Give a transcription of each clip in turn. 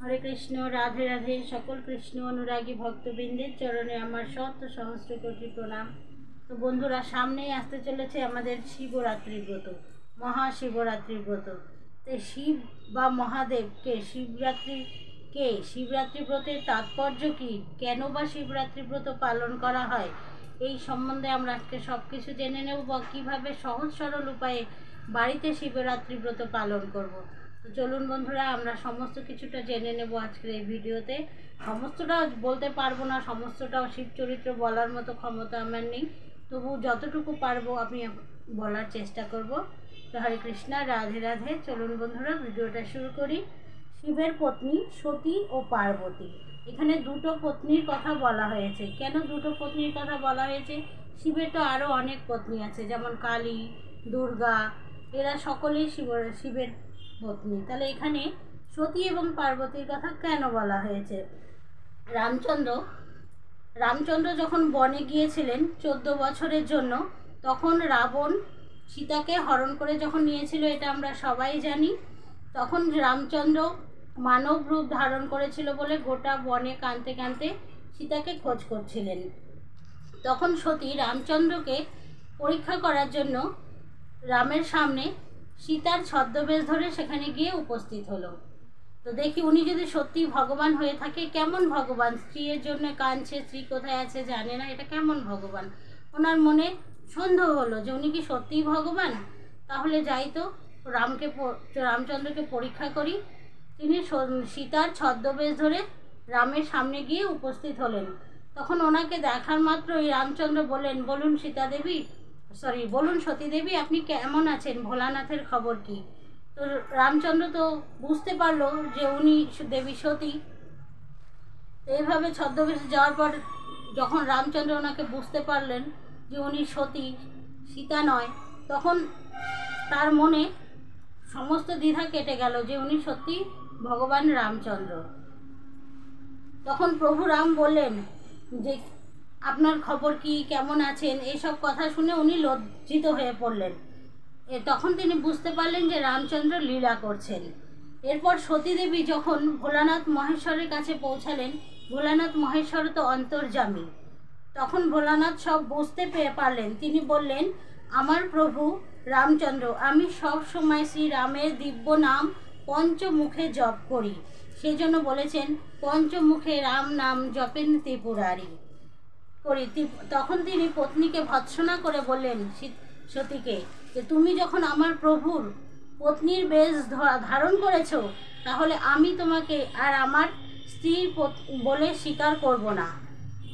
हरे कृष्ण राधे राधे सकल कृष्ण अनुरागी भक्तबृंदेर चरणे आमार शत सहस्र कोटि प्रणाम। तो बंधुरा सामनेई आसते चलेছে আমাদের শিবরাত্রি ব্রত, মহাশিবরাত্রি ব্রত। তো শিব বা মহাদেব কে, শিবরাত্রি কে, শিবরাত্রি ব্রতের তাৎপর্য কি, কেন বা শিবরাত্রি ব্রত পালন করা হয়, এই সম্বন্ধে আমরা আজকে সব কিছু জেনে নেব বা কীভাবে সহজ সরল উপায়ে বাড়িতে শিবরাত্রি ব্রত পালন করব। তো চলুন বন্ধুরা, আমরা সমস্ত কিছুটা জেনে নেব আজকের এই ভিডিওতে। সমস্তটা বলতে পারবো না, সমস্তটাও শিব চরিত্র বলার মতো ক্ষমতা আমার নেই, তবু যতটুকু পারবো আমি বলার চেষ্টা করব। তো হরে কৃষ্ণ রাধে রাধে। চলুন বন্ধুরা, ভিডিওটা শুরু করি। শিবের পত্নী সতী ও পার্বতী, এখানে দুটো পত্নীর কথা বলা হয়েছে। কেন দুটো পত্নীর কথা বলা হয়েছে? শিবের তো আরও অনেক পত্নী আছে, যেমন কালী, দুর্গা, এরা সকলেই শিবের পত্নী। তাহলে এখানে সতী এবং পার্বতীর কথা কেন বলা হয়েছে? রামচন্দ্র যখন বনে গিয়েছিলেন 14 বছরের জন্য, তখন রাবণ সীতাকে হরণ করে যখন নিয়েছিল, এটা আমরা সবাই জানি। তখন রামচন্দ্র মানব রূপ ধারণ করেছিল বলে গোটা বনে কাঁদতে কাঁদতে সীতাকে খোঁজ করছিলেন। তখন সতী রামচন্দ্রকে পরীক্ষা করার জন্য রামের সামনে সীতার ছদ্মবেশ ধরে সেখানে গিয়ে উপস্থিত হলো। তো দেখি উনি যদি সত্যি ভগবান হয়ে থাকে, কেমন ভগবান? স্ত্রীর জন্য কাঁদছে, স্ত্রী কোথায় আছে জানে না, এটা কেমন ভগবান? ওনার মনে সন্দেহ হলো যে উনি কি সত্যিই ভগবান। তাহলে যাই তো রামচন্দ্রকে পরীক্ষা করি। তিনি সীতার ছদ্মবেশ ধরে রামের সামনে গিয়ে উপস্থিত হলেন। তখন ওনাকে দেখার মাত্রই রামচন্দ্র বললেন, বলুন সতী দেবী, আপনি কেমন আছেন? ভোলানাথের খবর কি? তো রামচন্দ্র তো বুঝতে পারলো যে উনি দেবী সতী। এইভাবে ছদ্মবেশে যাওয়ার পর যখন রামচন্দ্র ওনাকে বুঝতে পারলেন যে উনি সতী, সীতা নয়, তখন তার মনে সমস্ত দ্বিধা কেটে গেল যে উনি সত্যি ভগবান রামচন্দ্র। তখন প্রভু রাম বললেন যে আপনার খবর কি, কেমন আছেন? এইসব কথা শুনে উনি লজ্জিত হয়ে পড়লেন। তখন তিনি বুঝতে পারলেন যে রামচন্দ্র লীলা করছেন। এরপর সতীদেবী যখন ভোলানাথ মহেশ্বরের কাছে পৌঁছালেন, ভোলানাথ মহেশ্বর তো অন্তর্যামী, তখন ভোলানাথ সব বুঝতে পারলেন। তিনি বললেন, আমার প্রভু রামচন্দ্র, আমি সব সময় শ্রী রামের দিব্য নাম পঞ্চমুখে জপ করি, সেই জন্য বলেছেন পঞ্চমুখে রাম নাম জপেন ত্রিপুরারি করি। তখন তিনি পত্নীকে ভৎসনা করে বললেন সতীকে যে তুমি যখন আমার প্রভুর পত্নীর বেশ ধারণ করেছ, তাহলে আমি তোমাকে আর আমার স্ত্রীর বলে স্বীকার করব না,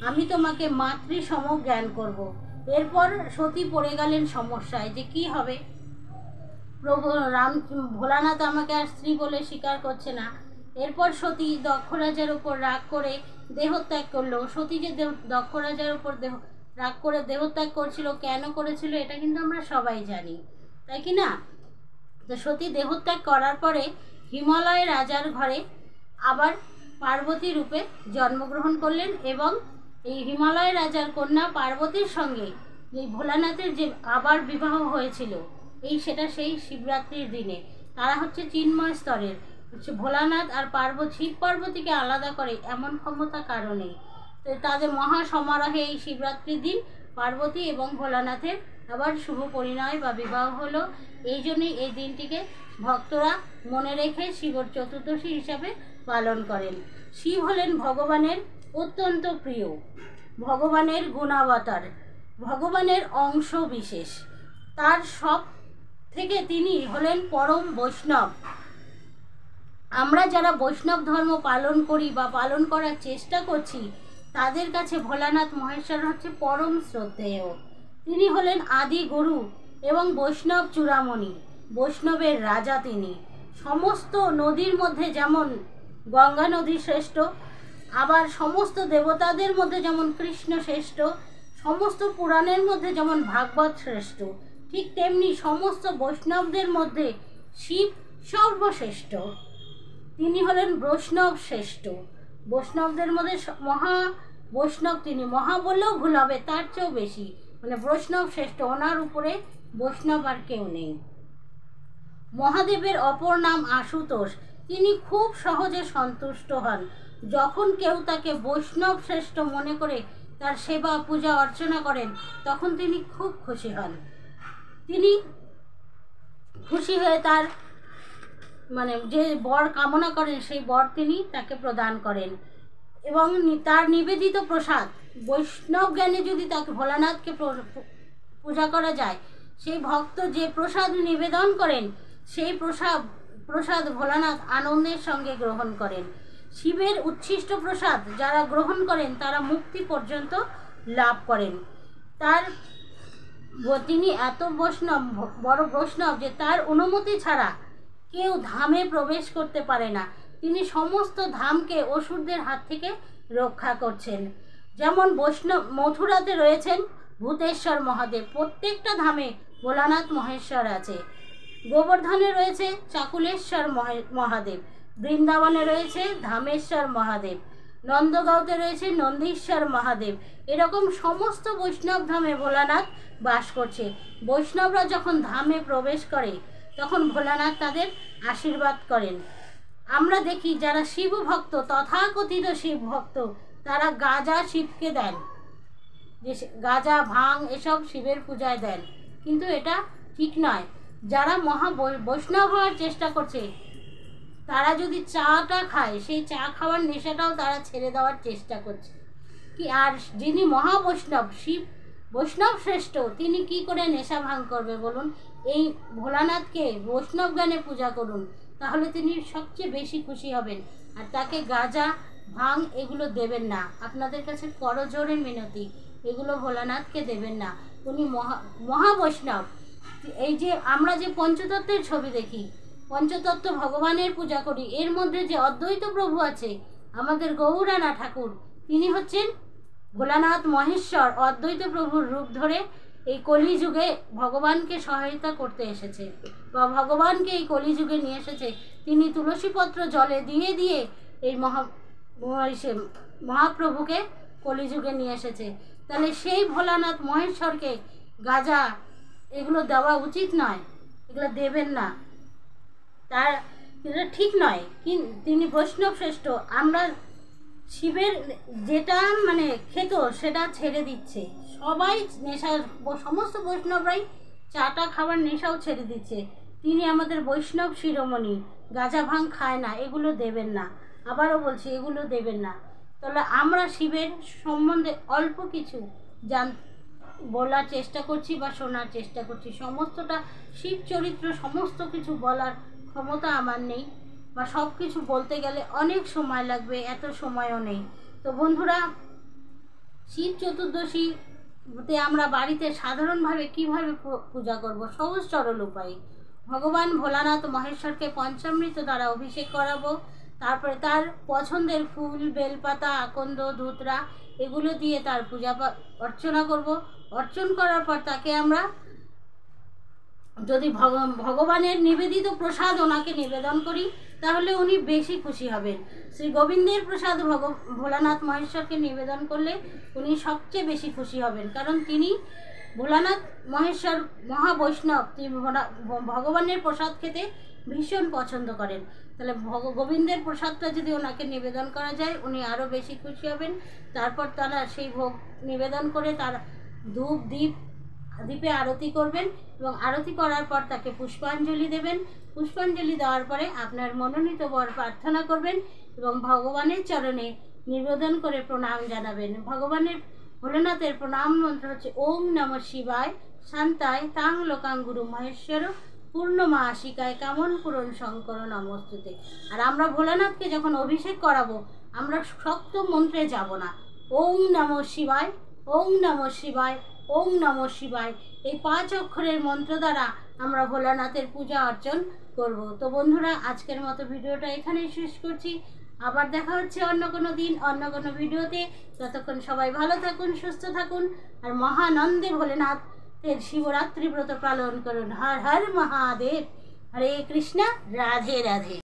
আমি তোমাকে মাতৃসম জ্ঞান করব। এরপর সতী পড়ে গেলেন সমস্যায় যে কি হবে। প্রভু ভোলানাথ আমাকে আর স্ত্রী বলে স্বীকার করছে না। এরপর সতী দক্ষ রাজার উপর রাগ করে দেহত্যাগ করলো। সতী যে দক্ষ রাজার উপর রাগ করে দেহত্যাগ করছিল, কেন করেছিল এটা কিন্তু আমরা সবাই জানি, তাই কি না? তো সতী দেহত্যাগ করার পরে হিমালয় রাজার ঘরে আবার পার্বতী রূপে জন্মগ্রহণ করলেন এবং এই হিমালয় রাজার কন্যা পার্বতীর সঙ্গে এই ভোলানাথের যে আবার বিবাহ হয়েছিল, সেটা সেই শিবরাত্রির দিনে। তারা হচ্ছে চিন্ময় স্তরের। ভোলানাথ আর শিব পার্বতীকে আলাদা করে এমন ক্ষমতা কারণে। তো তাদের মহা সমারোহে এই শিবরাত্রির দিন পার্বতী এবং ভোলানাথের আবার শুভ পরিণয় বা বিবাহ হলো। এই জন্যই এই দিনটিকে ভক্তরা মনে রেখে শিবর চতুর্দশী হিসাবে পালন করেন। শিব হলেন ভগবানের অত্যন্ত প্রিয়, ভগবানের গুণাবতার, ভগবানের অংশ বিশেষ। তার সব থেকে তিনি হলেন পরম বৈষ্ণব। আমরা যারা বৈষ্ণব ধর্ম পালন করি বা পালন করার চেষ্টা করছি, তাদের কাছে ভোলানাথ মহেশ্বর হচ্ছে পরম শ্রদ্ধেয়। তিনি হলেন আদি গুরু এবং বৈষ্ণব চূড়ামণি, বৈষ্ণবের রাজা তিনি। সমস্ত নদীর মধ্যে যেমন গঙ্গা নদী শ্রেষ্ঠ, আবার সমস্ত দেবতাদের মধ্যে যেমন কৃষ্ণ শ্রেষ্ঠ, সমস্ত পুরাণের মধ্যে যেমন ভাগবত শ্রেষ্ঠ, ঠিক তেমনি সমস্ত বৈষ্ণবদের মধ্যে শিব সর্বশ্রেষ্ঠ। তিনি হলেন বৈষ্ণব শ্রেষ্ঠ। বৈষ্ণবদের মধ্যে মহা বৈষ্ণব তিনি, মহা বললেও ভুল হবে, তার চেয়েও বেশি, মানে বৈষ্ণব শ্রেষ্ঠ, ওনার উপরে বৈষ্ণব আর কেউ নেই। মহাদেবের অপর নাম আশুতোষ। তিনি খুব সহজে সন্তুষ্ট হন। যখন কেউ তাকে বৈষ্ণব শ্রেষ্ঠ মনে করে তার সেবা পূজা অর্চনা করেন, তখন তিনি খুব খুশি হন। তিনি খুশি হয়ে তার যে বর কামনা করেন সেই বর তিনি তাকে প্রদান করেন। এবং তার নিবেদিত প্রসাদ, বৈষ্ণব জ্ঞানে যদি তাকে ভোলানাথকে পূজা করা যায়, সেই ভক্ত যে প্রসাদ নিবেদন করেন সেই প্রসাদ ভোলানাথ আনন্দের সঙ্গে গ্রহণ করেন। শিবের উচ্ছিষ্ট প্রসাদ যারা গ্রহণ করেন তারা মুক্তি পর্যন্ত লাভ করেন। তিনি এত বড় বৈষ্ণব যে তার অনুমতি ছাড়া কেউ ধামে প্রবেশ করতে পারে না। তিনি সমস্ত ধামকে অসুরদের হাত থেকে রক্ষা করছেন। যেমন মথুরাতে রয়েছেন ভূতেশ্বর মহাদেব, প্রত্যেকটা ধামে ভোলানাথ মহেশ্বর আছে। গোবর্ধনে রয়েছে চাকুলেশ্বর মহাদেব, বৃন্দাবনে রয়েছে ধামেশ্বর মহাদেব, নন্দগাঁওতে রয়েছে নন্দীশ্বর মহাদেব। এরকম সমস্ত বৈষ্ণব ধামে ভোলানাথ বাস করছে। বৈষ্ণবরা যখন ধামে প্রবেশ করে তখন ভোলানাথ তাদের আশীর্বাদ করেন। আমরা দেখি যারা শিব ভক্ত, তথাকথিত শিব ভক্ত, তারা গাঁজা শিবকে দেন, যে গাঁজা ভাং এসব শিবের পূজায় দেন, কিন্তু এটা ঠিক নয়। যারা বৈষ্ণব হওয়ার চেষ্টা করছে তারা যদি চাটা খায়, সেই চা খাওয়ার নেশাটাও তারা ছেড়ে দেওয়ার চেষ্টা করছে কি। আর যিনি মহাবৈষ্ণব, শিব বৈষ্ণব শ্রেষ্ঠ, তিনি কি করে নেশা ভাঙ করবে বলুন? এই ভোলানাথকে বৈষ্ণব জ্ঞানে পূজা করুন, তাহলে তিনি সবচেয়ে বেশি খুশি হবেন। আর তাকে গাঁজা ভাং এগুলো দেবেন না। আপনাদের কাছে করজোড়ে মিনতি, এগুলো ভোলানাথকে দেবেন না। উনি মহাবৈষ্ণব। এই যে আমরা যে পঞ্চতত্ত্বের ছবি দেখি, পঞ্চতত্ত্ব ভগবানের পূজা করি, এর মধ্যে যে অদ্বৈত প্রভু আছে, আমাদের গৌরানা ঠাকুর, তিনি হচ্ছেন ভোলানাথ মহেশ্বর। অদ্বৈত প্রভুর রূপ ধরে এই কলিযুগে ভগবানকে সহায়তা করতে এসেছে, বা ভগবানকে এই কলিযুগে নিয়ে এসেছে। তিনি তুলসীপত্র জলে দিয়ে দিয়ে এই মহাপ্রভুকে কলিযুগে নিয়ে এসেছে। তাহলে সেই ভোলানাথ মহেশ্বরকে গাঁজা এগুলো দেওয়া উচিত নয়, এগুলো দেবেন না, এটা ঠিক নয়। তিনি বৈষ্ণব শ্রেষ্ঠ। আমরা শিবের যেটা খেত সেটা ছেড়ে দিচ্ছে সবাই, সমস্ত বৈষ্ণবরাই চাটা খাবার নেশাও ছেড়ে দিচ্ছে। তিনি আমাদের বৈষ্ণব শিরোমণি, গাঁজা ভাং খায় না, এগুলো দেবেন না। আবারও বলছি, এগুলো দেবেন না। তাহলে আমরা শিবের সম্বন্ধে অল্প কিছু বলার চেষ্টা করছি বা শোনার চেষ্টা করছি। সমস্তটা শিব চরিত্র, সমস্ত কিছু বলার ক্ষমতা আমার নেই, বা সব কিছু বলতে গেলে অনেক সময় লাগবে, এত সময়ও নেই। তো বন্ধুরা, শিব চতুর্দশীতে আমরা বাড়িতে সাধারণভাবে কিভাবে পূজা করব? সহজ সরল উপায়ে ভগবান ভোলানাথ মহেশ্বরকে পঞ্চামৃত দ্বারা অভিষেক করাবো। তারপরে তার পছন্দের ফুল, বেলপাতা, আকন্দ, ধুতরা এগুলো দিয়ে তার পূজা অর্চনা করব। অর্চন করার পর তাকে আমরা যদি ভগবানের নিবেদিত প্রসাদ ওনাকে নিবেদন করি, তাহলে উনি বেশি খুশি হবেন। শ্রী গোবিন্দের প্রসাদ ভোলানাথ মহেশ্বরকে নিবেদন করলে উনি সবচেয়ে বেশি খুশি হবেন, কারণ তিনি ভোলানাথ মহেশ্বর মহাবৈষ্ণব, তিনি ভগবানের প্রসাদ খেতে ভীষণ পছন্দ করেন। তাহলে গোবিন্দের প্রসাদটা যদি ওনাকে নিবেদন করা যায়, উনি আরও বেশি খুশি হবেন। তারপর তারা সেই ভোগ নিবেদন করে তার দ্বীপে আরতি করবেন, এবং আরতি করার পর তাকে পুষ্পাঞ্জলি দেবেন। পুষ্পাঞ্জলি দেওয়ার পরে আপনার মনোনীত বর প্রার্থনা করবেন এবং ভগবানের চরণে নিবেদন করে প্রণাম জানাবেন। ভোলেনাথের প্রণাম মন্ত্র হচ্ছে ওম নমঃ শিবায় শান্তায় তাং লোকাং গুরু মহেশ্বর পূর্ণমা আশিকায় কামন পূরণ শঙ্কর নমস্তুতে। আর আমরা ভোলেনাথকে যখন অভিষেক করাবো, আমরা শক্ত মন্ত্রে যাব না। ওম নমঃ শিবায়, ওম নমঃ শিবায়, ওম নমঃ শিবায়, এই 5 অক্ষরের মন্ত্র দ্বারা আমরা ভোলানাথের পূজা অর্চন করব। তো বন্ধুরা, আজকের মতো ভিডিওটা এখানেই শেষ করছি। আবার দেখা হচ্ছে অন্য কোনো দিন, অন্য কোনো ভিডিওতে। ততক্ষণ সবাই ভালো থাকুন, সুস্থ থাকুন, আর মহানন্দে ভোলেনাথের শিবরাত্রি ব্রত পালন করুন। হর হর মহাদেব। হরে কৃষ্ণ, রাধে রাধে।